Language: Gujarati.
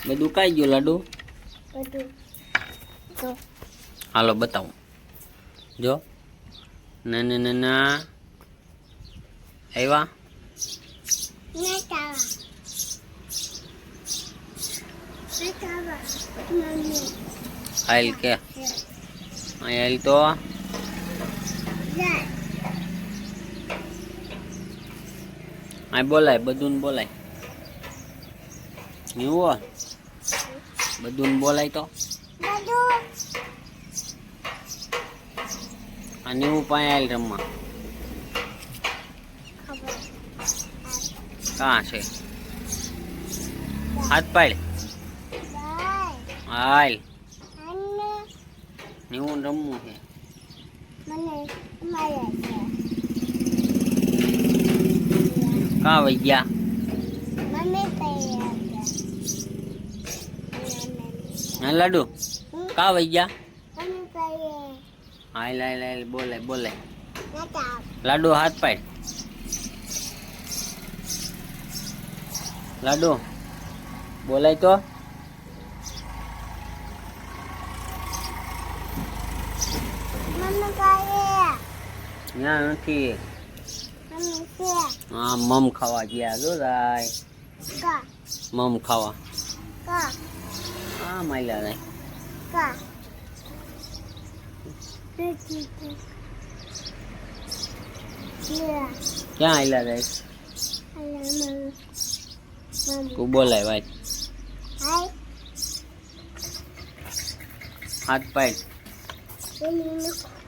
બધું કાઈ ગયું લાડુ? બધું તો હાલો બતાવું. જો ના આવ્યા નટાવા મમ્મી આઈલ કે આઈલ તો જાય આ બોલાય બધું બોલાય એવું બધું બોલાય તો બધું આ નેવું પાસે આવેલ રમવા ખબર કાં છે હાથ પાડ બાય હાલ અને નેવું રમવું છે મને મારે છે કાં વહી ગયા મમ્મી કઈ હા લાડુ કાં વહી ગયા મમ્મી કઈ હાલ હાલ હાલ બોલાય બોલાય નટા લાડુ હાથ પાડ લાડુ બોલાય તો મમ્મી કઈ ના નથી મમ્મી છે હા મમ ખાવા ગયા જો રાય કા મમ ખાવા કા હા માયલા રે કા ક્યાં આયલા રે તું બોલાય ભાઈ હાથ પાડ હાય